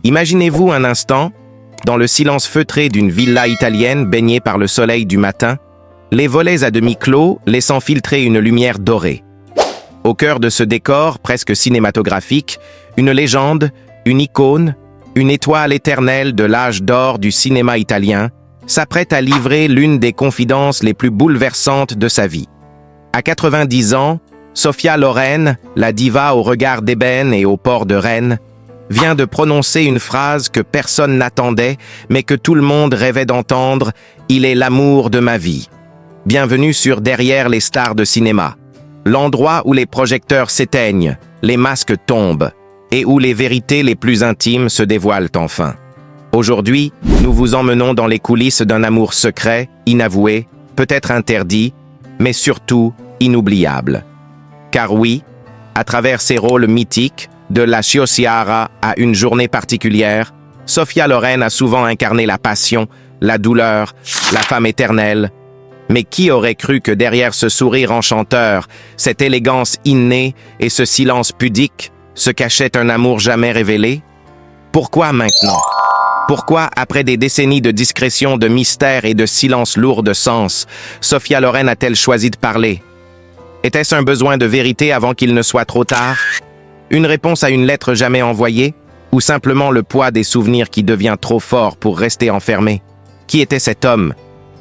Imaginez-vous un instant, dans le silence feutré d'une villa italienne baignée par le soleil du matin, les volets à demi clos laissant filtrer une lumière dorée. Au cœur de ce décor presque cinématographique, une légende, une icône, une étoile éternelle de l'âge d'or du cinéma italien, s'apprête à livrer l'une des confidences les plus bouleversantes de sa vie. À 90 ans, Sophia Loren, la diva au regard d'ébène et au port de reine, vient de prononcer une phrase que personne n'attendait, mais que tout le monde rêvait d'entendre « Il est l'amour de ma vie ». Bienvenue sur Derrière les stars de cinéma, l'endroit où les projecteurs s'éteignent, les masques tombent, et où les vérités les plus intimes se dévoilent enfin. Aujourd'hui, nous vous emmenons dans les coulisses d'un amour secret, inavoué, peut-être interdit, mais surtout inoubliable. Car oui, à travers ses rôles mythiques, de la Chiosiara à une journée particulière, Sophia Loren a souvent incarné la passion, la douleur, la femme éternelle. Mais qui aurait cru que derrière ce sourire enchanteur, cette élégance innée et ce silence pudique, se cachait un amour jamais révélé? Pourquoi maintenant? Pourquoi, après des décennies de discrétion, de mystère et de silence lourd de sens, Sophia Loren a-t-elle choisi de parler? Était-ce un besoin de vérité avant qu'il ne soit trop tard? Une réponse à une lettre jamais envoyée? Ou simplement le poids des souvenirs qui devient trop fort pour rester enfermé? Qui était cet homme?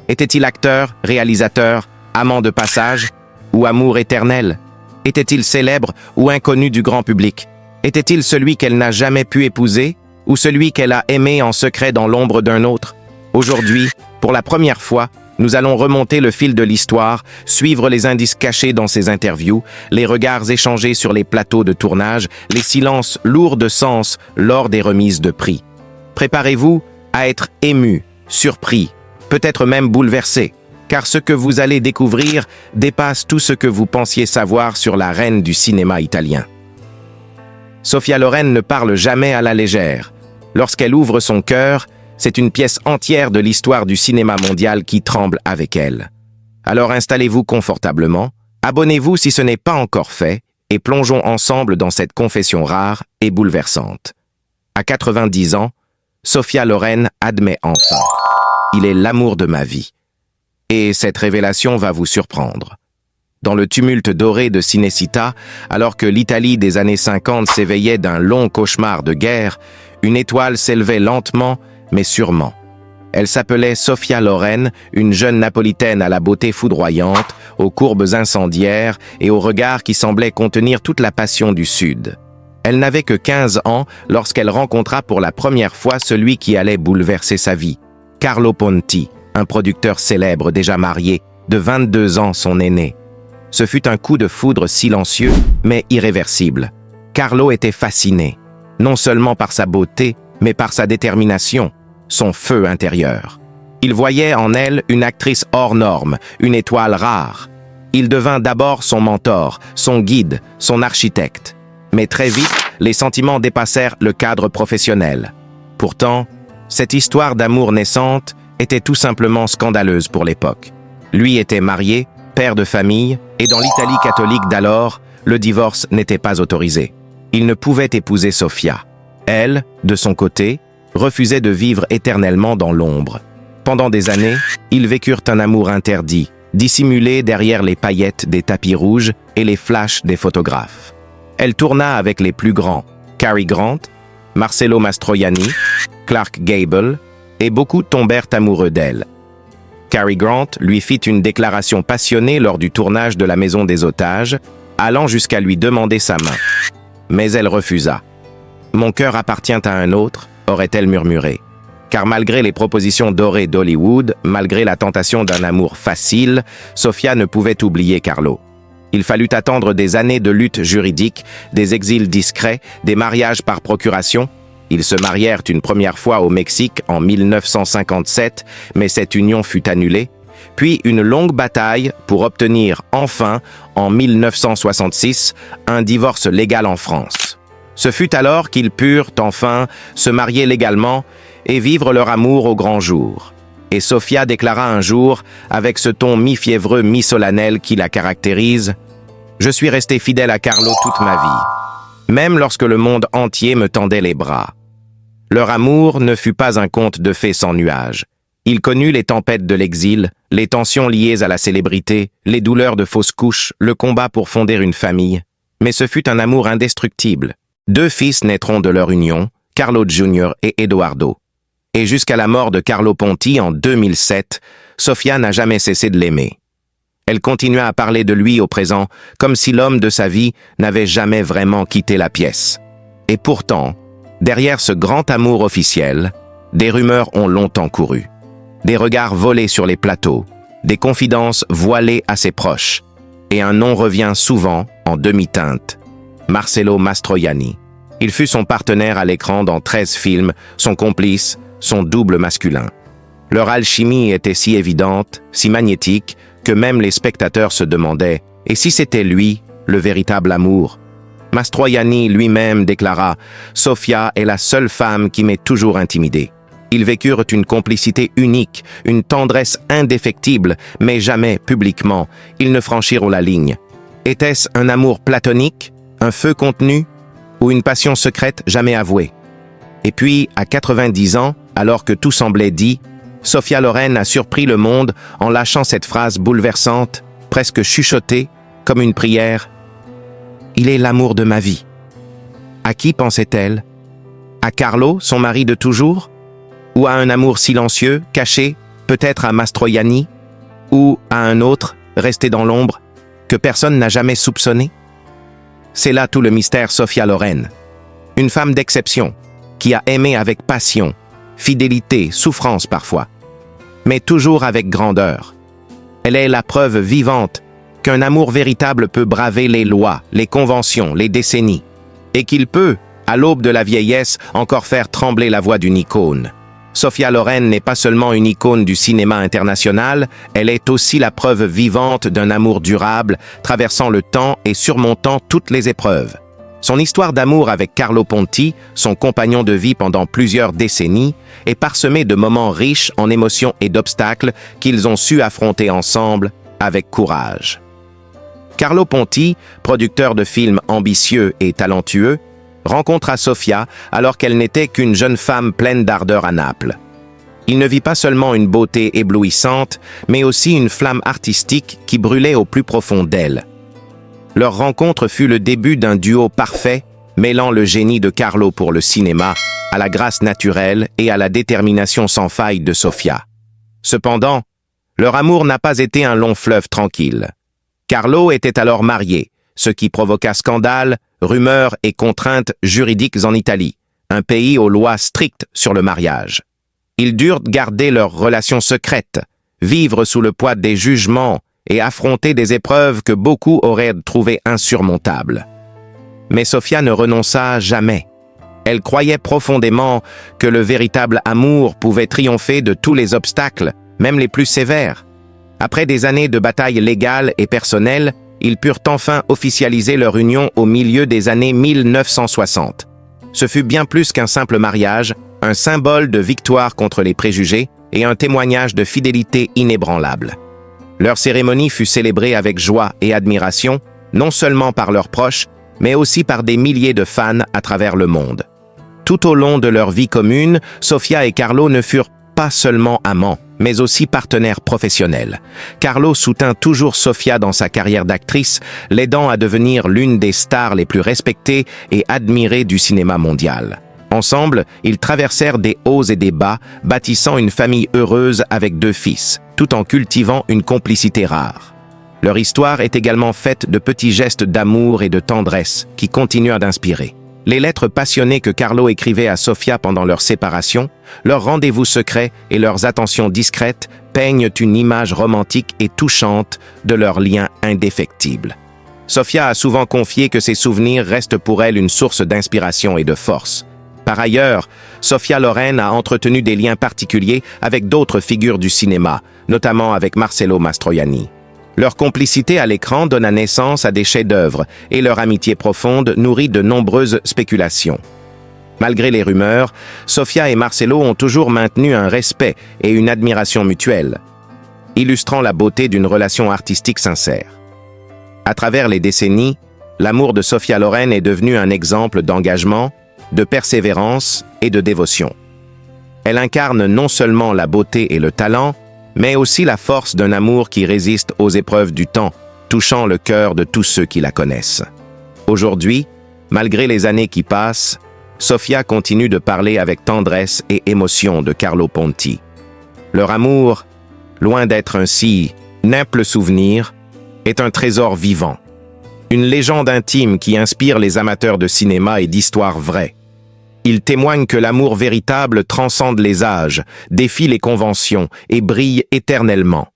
Était-il acteur, réalisateur, amant de passage? Ou amour éternel? Était-il célèbre ou inconnu du grand public? Était-il celui qu'elle n'a jamais pu épouser? Ou celui qu'elle a aimé en secret dans l'ombre d'un autre? Aujourd'hui, pour la première fois, nous allons remonter le fil de l'histoire, suivre les indices cachés dans ses interviews, les regards échangés sur les plateaux de tournage, les silences lourds de sens lors des remises de prix. Préparez-vous à être ému, surpris, peut-être même bouleversé, car ce que vous allez découvrir dépasse tout ce que vous pensiez savoir sur la reine du cinéma italien. Sophia Loren ne parle jamais à la légère. Lorsqu'elle ouvre son cœur, c'est une pièce entière de l'histoire du cinéma mondial qui tremble avec elle. Alors installez-vous confortablement, abonnez-vous si ce n'est pas encore fait, et plongeons ensemble dans cette confession rare et bouleversante. À 90 ans, Sophia Loren admet enfin « Il est l'amour de ma vie ». Et cette révélation va vous surprendre. Dans le tumulte doré de Cinecittà, alors que l'Italie des années 50 s'éveillait d'un long cauchemar de guerre, une étoile s'élevait lentement mais sûrement. Elle s'appelait Sophia Loren, une jeune napolitaine à la beauté foudroyante, aux courbes incendiaires et au regard qui semblait contenir toute la passion du Sud. Elle n'avait que 15 ans lorsqu'elle rencontra pour la première fois celui qui allait bouleverser sa vie, Carlo Ponti, un producteur célèbre déjà marié, de 22 ans son aîné. Ce fut un coup de foudre silencieux, mais irréversible. Carlo était fasciné, non seulement par sa beauté, mais par sa détermination, son feu intérieur. Il voyait en elle une actrice hors norme, une étoile rare. Il devint d'abord son mentor, son guide, son architecte. Mais très vite, les sentiments dépassèrent le cadre professionnel. Pourtant, cette histoire d'amour naissante était tout simplement scandaleuse pour l'époque. Lui était marié, père de famille, et dans l'Italie catholique d'alors, le divorce n'était pas autorisé. Il ne pouvait épouser Sophia. Elle, de son côté, refusait de vivre éternellement dans l'ombre. Pendant des années, ils vécurent un amour interdit, dissimulé derrière les paillettes des tapis rouges et les flashs des photographes. Elle tourna avec les plus grands, Cary Grant, Marcello Mastroianni, Clark Gable, et beaucoup tombèrent amoureux d'elle. Cary Grant lui fit une déclaration passionnée lors du tournage de La Maison des Otages, allant jusqu'à lui demander sa main. Mais elle refusa. « Mon cœur appartient à un autre », aurait-elle murmuré. Car malgré les propositions dorées d'Hollywood, malgré la tentation d'un amour facile, Sophia ne pouvait oublier Carlo. Il fallut attendre des années de lutte juridique, des exils discrets, des mariages par procuration. Ils se marièrent une première fois au Mexique en 1957, mais cette union fut annulée. Puis une longue bataille pour obtenir enfin, en 1966, un divorce légal en France. Ce fut alors qu'ils purent enfin se marier légalement et vivre leur amour au grand jour. Et Sophia déclara un jour, avec ce ton mi-fiévreux, mi-solennel qui la caractérise, « Je suis resté fidèle à Carlo toute ma vie, même lorsque le monde entier me tendait les bras. Leur amour ne fut pas un conte de fées sans nuages. Il connut les tempêtes de l'exil, les tensions liées à la célébrité, les douleurs de fausses couches, le combat pour fonder une famille. Mais ce fut un amour indestructible. 2 fils naîtront de leur union, Carlo Jr. et Edoardo. Et jusqu'à la mort de Carlo Ponti en 2007, Sofia n'a jamais cessé de l'aimer. Elle continua à parler de lui au présent, comme si l'homme de sa vie n'avait jamais vraiment quitté la pièce. Et pourtant, derrière ce grand amour officiel, des rumeurs ont longtemps couru. Des regards volés sur les plateaux, des confidences voilées à ses proches, et un nom revient souvent en demi-teinte, Marcello Mastroianni. Il fut son partenaire à l'écran dans 13 films, son complice, son double masculin. Leur alchimie était si évidente, si magnétique, que même les spectateurs se demandaient « Et si c'était lui, le véritable amour ?» Mastroianni lui-même déclara « Sofia est la seule femme qui m'est toujours intimidée. » Ils vécurent une complicité unique, une tendresse indéfectible, mais jamais publiquement. Ils ne franchirent la ligne. Était-ce un amour platonique, un feu contenu, ou une passion secrète jamais avouée? Et puis, à 90 ans, alors que tout semblait dit, Sofia Loren a surpris le monde en lâchant cette phrase bouleversante, presque chuchotée, comme une prière. « Il est l'amour de ma vie. » À qui pensait-elle? À Carlo, son mari de toujours? Ou à un amour silencieux, caché, peut-être à Mastroianni? Ou à un autre, resté dans l'ombre, que personne n'a jamais soupçonné? C'est là tout le mystère Sofia Loren. Une femme d'exception, qui a aimé avec passion, fidélité, souffrance parfois, mais toujours avec grandeur. Elle est la preuve vivante qu'un amour véritable peut braver les lois, les conventions, les décennies, et qu'il peut, à l'aube de la vieillesse, encore faire trembler la voix d'une icône. Sofia Loren n'est pas seulement une icône du cinéma international, elle est aussi la preuve vivante d'un amour durable, traversant le temps et surmontant toutes les épreuves. Son histoire d'amour avec Carlo Ponti, son compagnon de vie pendant plusieurs décennies, est parsemée de moments riches en émotions et d'obstacles qu'ils ont su affronter ensemble avec courage. Carlo Ponti, producteur de films ambitieux et talentueux, rencontra Sofia alors qu'elle n'était qu'une jeune femme pleine d'ardeur à Naples. Il ne vit pas seulement une beauté éblouissante, mais aussi une flamme artistique qui brûlait au plus profond d'elle. Leur rencontre fut le début d'un duo parfait, mêlant le génie de Carlo pour le cinéma, à la grâce naturelle et à la détermination sans faille de Sofia. Cependant, leur amour n'a pas été un long fleuve tranquille. Carlo était alors marié, ce qui provoqua scandale, rumeurs et contraintes juridiques en Italie, un pays aux lois strictes sur le mariage. Ils durent garder leur relation secrète, vivre sous le poids des jugements et affronter des épreuves que beaucoup auraient trouvées insurmontables. Mais Sofia ne renonça jamais. Elle croyait profondément que le véritable amour pouvait triompher de tous les obstacles, même les plus sévères. Après des années de batailles légales et personnelles, ils purent enfin officialiser leur union au milieu des années 1960. Ce fut bien plus qu'un simple mariage, un symbole de victoire contre les préjugés et un témoignage de fidélité inébranlable. Leur cérémonie fut célébrée avec joie et admiration, non seulement par leurs proches, mais aussi par des milliers de fans à travers le monde. Tout au long de leur vie commune, Sofia et Carlo ne furent pas seulement amants, mais aussi partenaires professionnels. Carlo soutint toujours Sofia dans sa carrière d'actrice, l'aidant à devenir l'une des stars les plus respectées et admirées du cinéma mondial. Ensemble, ils traversèrent des hauts et des bas, bâtissant une famille heureuse avec 2 fils, tout en cultivant une complicité rare. Leur histoire est également faite de petits gestes d'amour et de tendresse qui continuent d'inspirer. Les lettres passionnées que Carlo écrivait à Sofia pendant leur séparation, leurs rendez-vous secrets et leurs attentions discrètes peignent une image romantique et touchante de leur lien indéfectible. Sofia a souvent confié que ses souvenirs restent pour elle une source d'inspiration et de force. Par ailleurs, Sofia Loren a entretenu des liens particuliers avec d'autres figures du cinéma, notamment avec Marcello Mastroianni. Leur complicité à l'écran donna naissance à des chefs-d'œuvre et leur amitié profonde nourrit de nombreuses spéculations. Malgré les rumeurs, Sofia et Marcello ont toujours maintenu un respect et une admiration mutuelle, illustrant la beauté d'une relation artistique sincère. À travers les décennies, l'amour de Sofia Loren est devenu un exemple d'engagement, de persévérance et de dévotion. Elle incarne non seulement la beauté et le talent, mais aussi la force d'un amour qui résiste aux épreuves du temps, touchant le cœur de tous ceux qui la connaissent. Aujourd'hui, malgré les années qui passent, Sofia continue de parler avec tendresse et émotion de Carlo Ponti. Leur amour, loin d'être un si nimple souvenir, est un trésor vivant. Une légende intime qui inspire les amateurs de cinéma et d'histoires vraies. Il témoigne que l'amour véritable transcende les âges, défie les conventions et brille éternellement.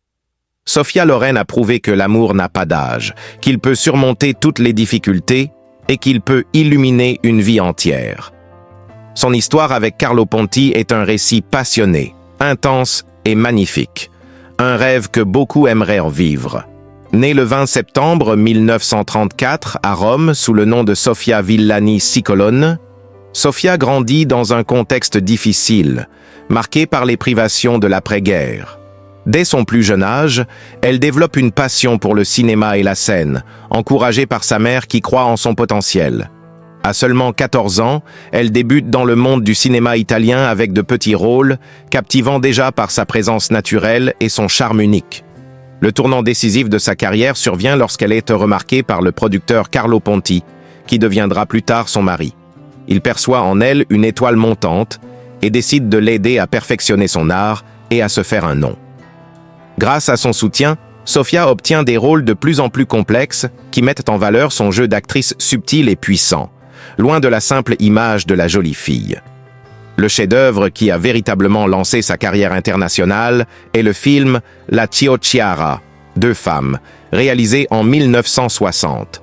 Sofia Loren a prouvé que l'amour n'a pas d'âge, qu'il peut surmonter toutes les difficultés et qu'il peut illuminer une vie entière. Son histoire avec Carlo Ponti est un récit passionné, intense et magnifique. Un rêve que beaucoup aimeraient en vivre. Née le 20 septembre 1934 à Rome sous le nom de Sofia Villani Ciccolone, Sofia grandit dans un contexte difficile, marqué par les privations de l'après-guerre. Dès son plus jeune âge, elle développe une passion pour le cinéma et la scène, encouragée par sa mère qui croit en son potentiel. À seulement 14 ans, elle débute dans le monde du cinéma italien avec de petits rôles, captivant déjà par sa présence naturelle et son charme unique. Le tournant décisif de sa carrière survient lorsqu'elle est remarquée par le producteur Carlo Ponti, qui deviendra plus tard son mari. Il perçoit en elle une étoile montante et décide de l'aider à perfectionner son art et à se faire un nom. Grâce à son soutien, Sofia obtient des rôles de plus en plus complexes qui mettent en valeur son jeu d'actrice subtil et puissant, loin de la simple image de la jolie fille. Le chef-d'œuvre qui a véritablement lancé sa carrière internationale est le film La Chiara, Deux femmes, réalisé en 1960.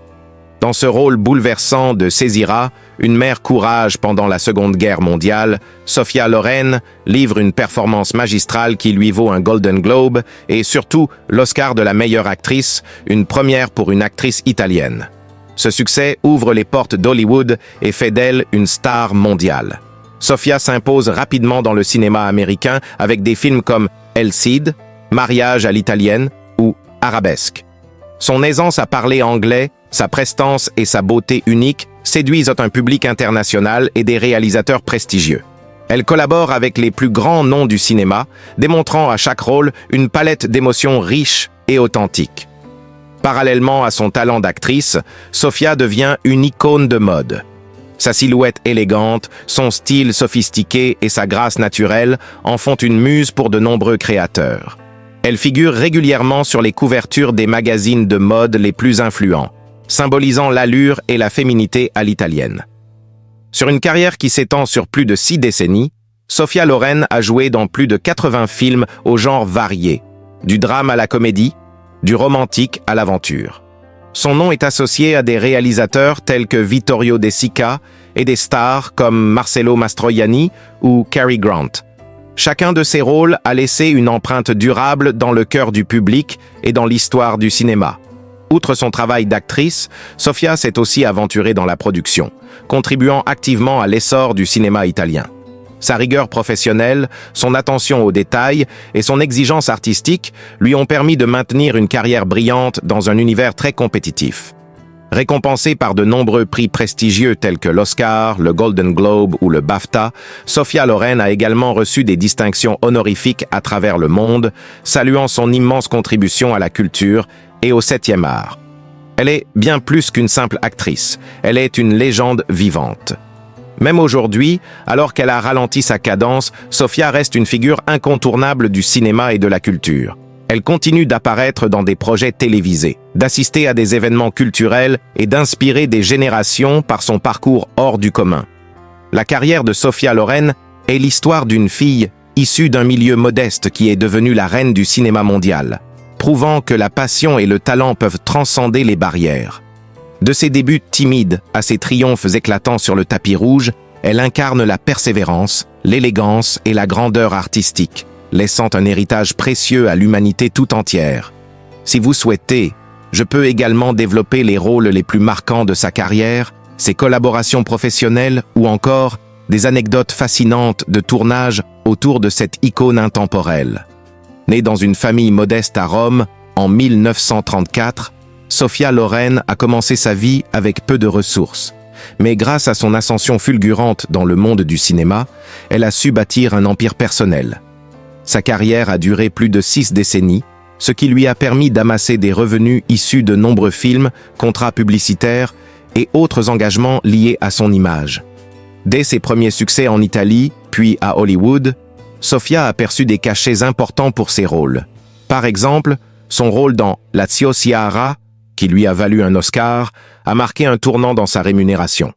Dans ce rôle bouleversant de Césira, une mère courage pendant la Seconde Guerre mondiale, Sofia Loren livre une performance magistrale qui lui vaut un Golden Globe et surtout l'Oscar de la meilleure actrice, une première pour une actrice italienne. Ce succès ouvre les portes d'Hollywood et fait d'elle une star mondiale. Sofia s'impose rapidement dans le cinéma américain avec des films comme El Cid, Mariage à l'italienne ou Arabesque. Son aisance à parler anglais, sa prestance et sa beauté unique séduisent un public international et des réalisateurs prestigieux. Elle collabore avec les plus grands noms du cinéma, démontrant à chaque rôle une palette d'émotions riches et authentiques. Parallèlement à son talent d'actrice, Sofia devient une icône de mode. Sa silhouette élégante, son style sophistiqué et sa grâce naturelle en font une muse pour de nombreux créateurs. Elle figure régulièrement sur les couvertures des magazines de mode les plus influents, symbolisant l'allure et la féminité à l'italienne. Sur une carrière qui s'étend sur plus de 6 décennies, Sofia Loren a joué dans plus de 80 films aux genres variés, du drame à la comédie, du romantique à l'aventure. Son nom est associé à des réalisateurs tels que Vittorio De Sica et des stars comme Marcello Mastroianni ou Cary Grant. Chacun de ces rôles a laissé une empreinte durable dans le cœur du public et dans l'histoire du cinéma. Outre son travail d'actrice, Sofia s'est aussi aventurée dans la production, contribuant activement à l'essor du cinéma italien. Sa rigueur professionnelle, son attention aux détails et son exigence artistique lui ont permis de maintenir une carrière brillante dans un univers très compétitif. Récompensée par de nombreux prix prestigieux tels que l'Oscar, le Golden Globe ou le BAFTA, Sofia Loren a également reçu des distinctions honorifiques à travers le monde, saluant son immense contribution à la culture et au 7e art. Elle est bien plus qu'une simple actrice, elle est une légende vivante. Même aujourd'hui, alors qu'elle a ralenti sa cadence, Sofia reste une figure incontournable du cinéma et de la culture. Elle continue d'apparaître dans des projets télévisés, d'assister à des événements culturels et d'inspirer des générations par son parcours hors du commun. La carrière de Sofia Loren est l'histoire d'une fille issue d'un milieu modeste qui est devenue la reine du cinéma mondial, prouvant que la passion et le talent peuvent transcender les barrières. De ses débuts timides à ses triomphes éclatants sur le tapis rouge, elle incarne la persévérance, l'élégance et la grandeur artistique, laissant un héritage précieux à l'humanité tout entière. Si vous souhaitez, je peux également développer les rôles les plus marquants de sa carrière, ses collaborations professionnelles ou encore des anecdotes fascinantes de tournage autour de cette icône intemporelle. Née dans une famille modeste à Rome en 1934, Sofia Loren a commencé sa vie avec peu de ressources. mais grâce à son ascension fulgurante dans le monde du cinéma, elle a su bâtir un empire personnel. Sa carrière a duré plus de 6 décennies, ce qui lui a permis d'amasser des revenus issus de nombreux films, contrats publicitaires et autres engagements liés à son image. Dès ses premiers succès en Italie, puis à Hollywood, Sofia a perçu des cachets importants pour ses rôles. Par exemple, son rôle dans Lazio Ciara, qui lui a valu un Oscar, a marqué un tournant dans sa rémunération.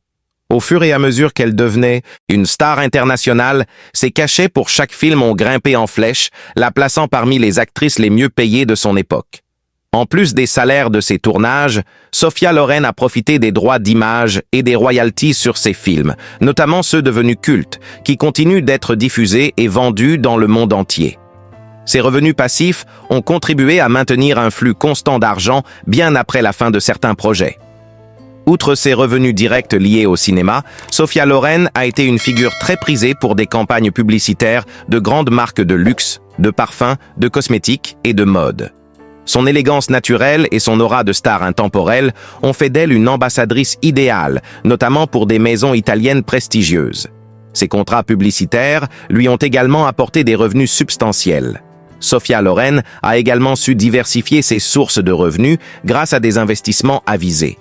Au fur et à mesure qu'elle devenait une star internationale, ses cachets pour chaque film ont grimpé en flèche, la plaçant parmi les actrices les mieux payées de son époque. En plus des salaires de ses tournages, Sophia Loren a profité des droits d'image et des royalties sur ses films, notamment ceux devenus cultes, qui continuent d'être diffusés et vendus dans le monde entier. Ces revenus passifs ont contribué à maintenir un flux constant d'argent bien après la fin de certains projets. Outre ses revenus directs liés au cinéma, Sophia Loren a été une figure très prisée pour des campagnes publicitaires de grandes marques de luxe, de parfums, de cosmétiques et de mode. Son élégance naturelle et son aura de star intemporelle ont fait d'elle une ambassadrice idéale, notamment pour des maisons italiennes prestigieuses. Ses contrats publicitaires lui ont également apporté des revenus substantiels. Sophia Loren a également su diversifier ses sources de revenus grâce à des investissements avisés.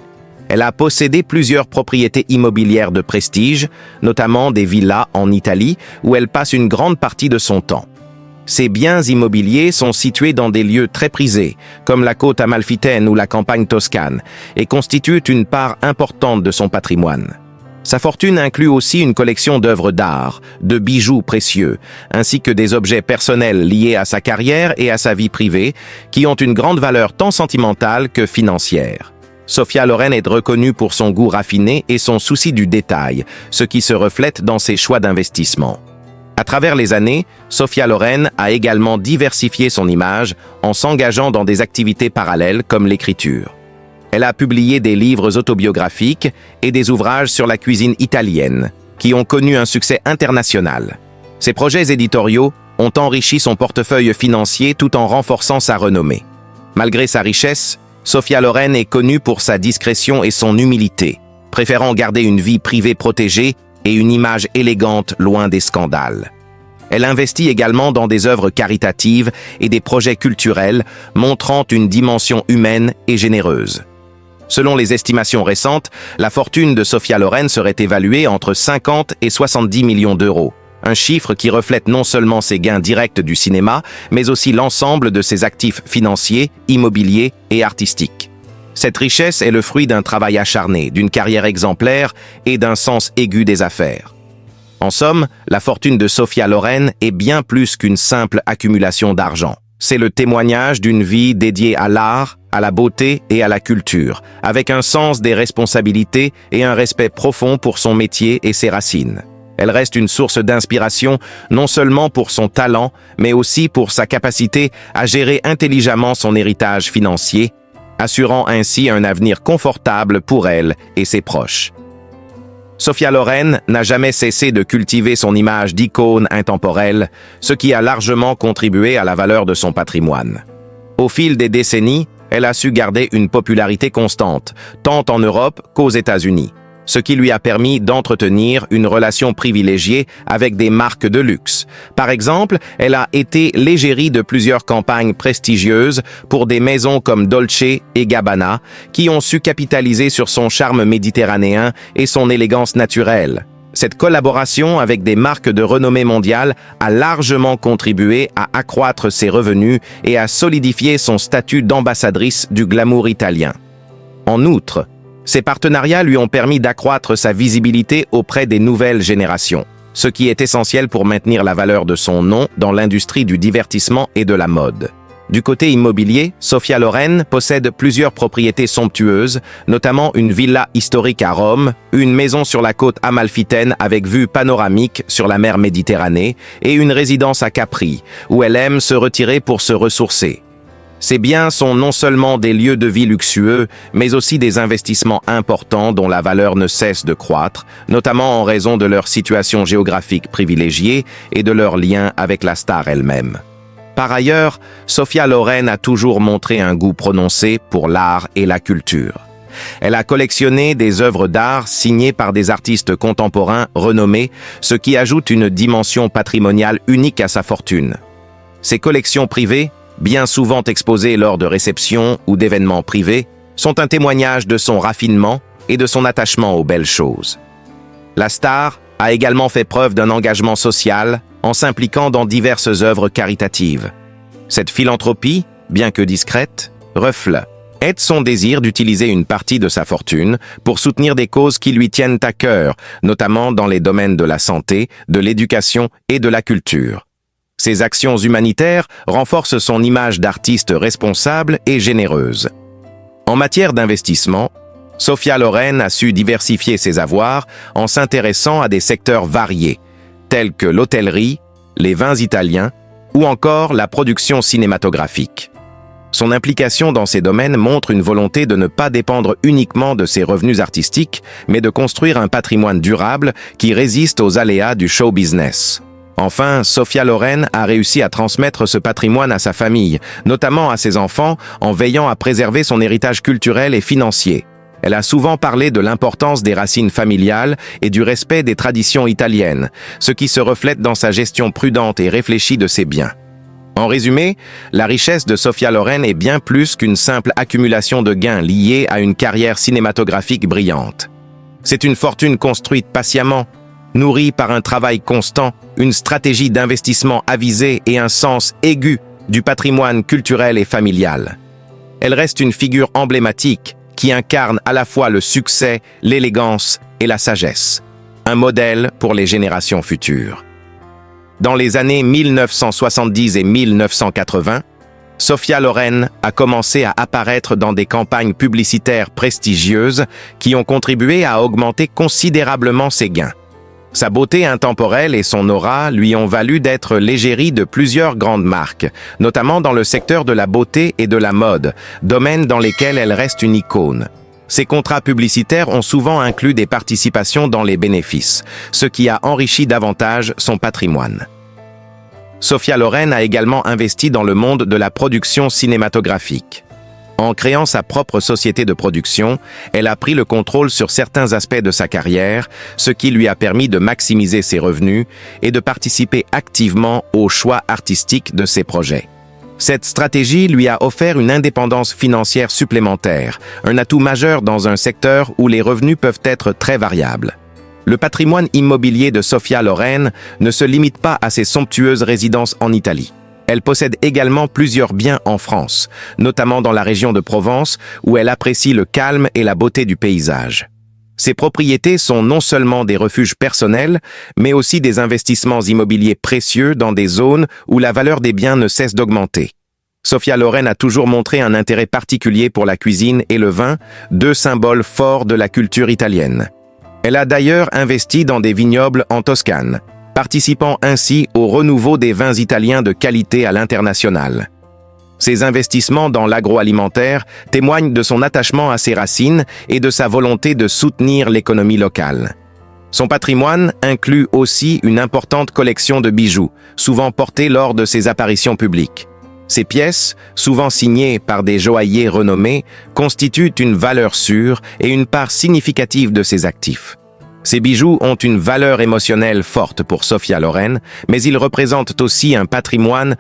Elle a possédé plusieurs propriétés immobilières de prestige, notamment des villas en Italie, où elle passe une grande partie de son temps. Ces biens immobiliers sont situés dans des lieux très prisés, comme la côte amalfitaine ou la campagne toscane, et constituent une part importante de son patrimoine. Sa fortune inclut aussi une collection d'œuvres d'art, de bijoux précieux, ainsi que des objets personnels liés à sa carrière et à sa vie privée, qui ont une grande valeur tant sentimentale que financière. Sophia Loren est reconnue pour son goût raffiné et son souci du détail, ce qui se reflète dans ses choix d'investissement. À travers les années, Sophia Loren a également diversifié son image en s'engageant dans des activités parallèles comme l'écriture. Elle a publié des livres autobiographiques et des ouvrages sur la cuisine italienne, qui ont connu un succès international. Ses projets éditoriaux ont enrichi son portefeuille financier tout en renforçant sa renommée. Malgré sa richesse, Sophia Loren est connue pour sa discrétion et son humilité, préférant garder une vie privée protégée et une image élégante loin des scandales. Elle investit également dans des œuvres caritatives et des projets culturels, montrant une dimension humaine et généreuse. Selon les estimations récentes, la fortune de Sophia Loren serait évaluée entre 50 et 70 millions d'euros, un chiffre qui reflète non seulement ses gains directs du cinéma, mais aussi l'ensemble de ses actifs financiers, immobiliers et artistiques. Cette richesse est le fruit d'un travail acharné, d'une carrière exemplaire et d'un sens aigu des affaires. En somme, la fortune de Sophia Loren est bien plus qu'une simple accumulation d'argent. C'est le témoignage d'une vie dédiée à l'art, à la beauté et à la culture, avec un sens des responsabilités et un respect profond pour son métier et ses racines. Elle reste une source d'inspiration non seulement pour son talent, mais aussi pour sa capacité à gérer intelligemment son héritage financier, assurant ainsi un avenir confortable pour elle et ses proches. Sophia Loren n'a jamais cessé de cultiver son image d'icône intemporelle, ce qui a largement contribué à la valeur de son patrimoine. Au fil des décennies, elle a su garder une popularité constante, tant en Europe qu'aux États-Unis, ce qui lui a permis d'entretenir une relation privilégiée avec des marques de luxe. Par exemple, elle a été l'égérie de plusieurs campagnes prestigieuses pour des maisons comme Dolce et Gabbana, qui ont su capitaliser sur son charme méditerranéen et son élégance naturelle. Cette collaboration avec des marques de renommée mondiale a largement contribué à accroître ses revenus et à solidifier son statut d'ambassadrice du glamour italien. En outre, ces partenariats lui ont permis d'accroître sa visibilité auprès des nouvelles générations, ce qui est essentiel pour maintenir la valeur de son nom dans l'industrie du divertissement et de la mode. Du côté immobilier, Sophia Loren possède plusieurs propriétés somptueuses, notamment une villa historique à Rome, une maison sur la côte amalfitaine avec vue panoramique sur la mer Méditerranée et une résidence à Capri, où elle aime se retirer pour se ressourcer. Ces biens sont non seulement des lieux de vie luxueux, mais aussi des investissements importants dont la valeur ne cesse de croître, notamment en raison de leur situation géographique privilégiée et de leur lien avec la star elle-même. Par ailleurs, Sophia Loren a toujours montré un goût prononcé pour l'art et la culture. Elle a collectionné des œuvres d'art signées par des artistes contemporains renommés, ce qui ajoute une dimension patrimoniale unique à sa fortune. Ses collections privées, bien souvent exposées lors de réceptions ou d'événements privés, sont un témoignage de son raffinement et de son attachement aux belles choses. La star a également fait preuve d'un engagement social en s'impliquant dans diverses œuvres caritatives. Cette philanthropie, bien que discrète, reflète son désir d'utiliser une partie de sa fortune pour soutenir des causes qui lui tiennent à cœur, notamment dans les domaines de la santé, de l'éducation et de la culture. Ses actions humanitaires renforcent son image d'artiste responsable et généreuse. En matière d'investissement, Sophia Loren a su diversifier ses avoirs en s'intéressant à des secteurs variés, tels que l'hôtellerie, les vins italiens ou encore la production cinématographique. Son implication dans ces domaines montre une volonté de ne pas dépendre uniquement de ses revenus artistiques, mais de construire un patrimoine durable qui résiste aux aléas du show business. Enfin, Sophia Loren a réussi à transmettre ce patrimoine à sa famille, notamment à ses enfants, en veillant à préserver son héritage culturel et financier. Elle a souvent parlé de l'importance des racines familiales et du respect des traditions italiennes, ce qui se reflète dans sa gestion prudente et réfléchie de ses biens. En résumé, la richesse de Sophia Loren est bien plus qu'une simple accumulation de gains liés à une carrière cinématographique brillante. C'est une fortune construite patiemment, nourrie par un travail constant, une stratégie d'investissement avisée et un sens aigu du patrimoine culturel et familial. Elle reste une figure emblématique qui incarne à la fois le succès, l'élégance et la sagesse. Un modèle pour les générations futures. Dans les années 1970 et 1980, Sophia Loren a commencé à apparaître dans des campagnes publicitaires prestigieuses qui ont contribué à augmenter considérablement ses gains. Sa beauté intemporelle et son aura lui ont valu d'être l'égérie de plusieurs grandes marques, notamment dans le secteur de la beauté et de la mode, domaines dans lesquels elle reste une icône. Ces contrats publicitaires ont souvent inclus des participations dans les bénéfices, ce qui a enrichi davantage son patrimoine. Sophia Loren a également investi dans le monde de la production cinématographique. En créant sa propre société de production, elle a pris le contrôle sur certains aspects de sa carrière, ce qui lui a permis de maximiser ses revenus et de participer activement aux choix artistiques de ses projets. Cette stratégie lui a offert une indépendance financière supplémentaire, un atout majeur dans un secteur où les revenus peuvent être très variables. Le patrimoine immobilier de Sophia Loren ne se limite pas à ses somptueuses résidences en Italie. Elle possède également plusieurs biens en France, notamment dans la région de Provence, où elle apprécie le calme et la beauté du paysage. Ces propriétés sont non seulement des refuges personnels, mais aussi des investissements immobiliers précieux dans des zones où la valeur des biens ne cesse d'augmenter. Sophia Loren a toujours montré un intérêt particulier pour la cuisine et le vin, deux symboles forts de la culture italienne. Elle a d'ailleurs investi dans des vignobles en Toscane, participant ainsi au renouveau des vins italiens de qualité à l'international. Ses investissements dans l'agroalimentaire témoignent de son attachement à ses racines et de sa volonté de soutenir l'économie locale. Son patrimoine inclut aussi une importante collection de bijoux, souvent portés lors de ses apparitions publiques. Ces pièces, souvent signées par des joailliers renommés, constituent une valeur sûre et une part significative de ses actifs. Ces bijoux ont une valeur émotionnelle forte pour Sophia Loren, mais ils représentent aussi un patrimoine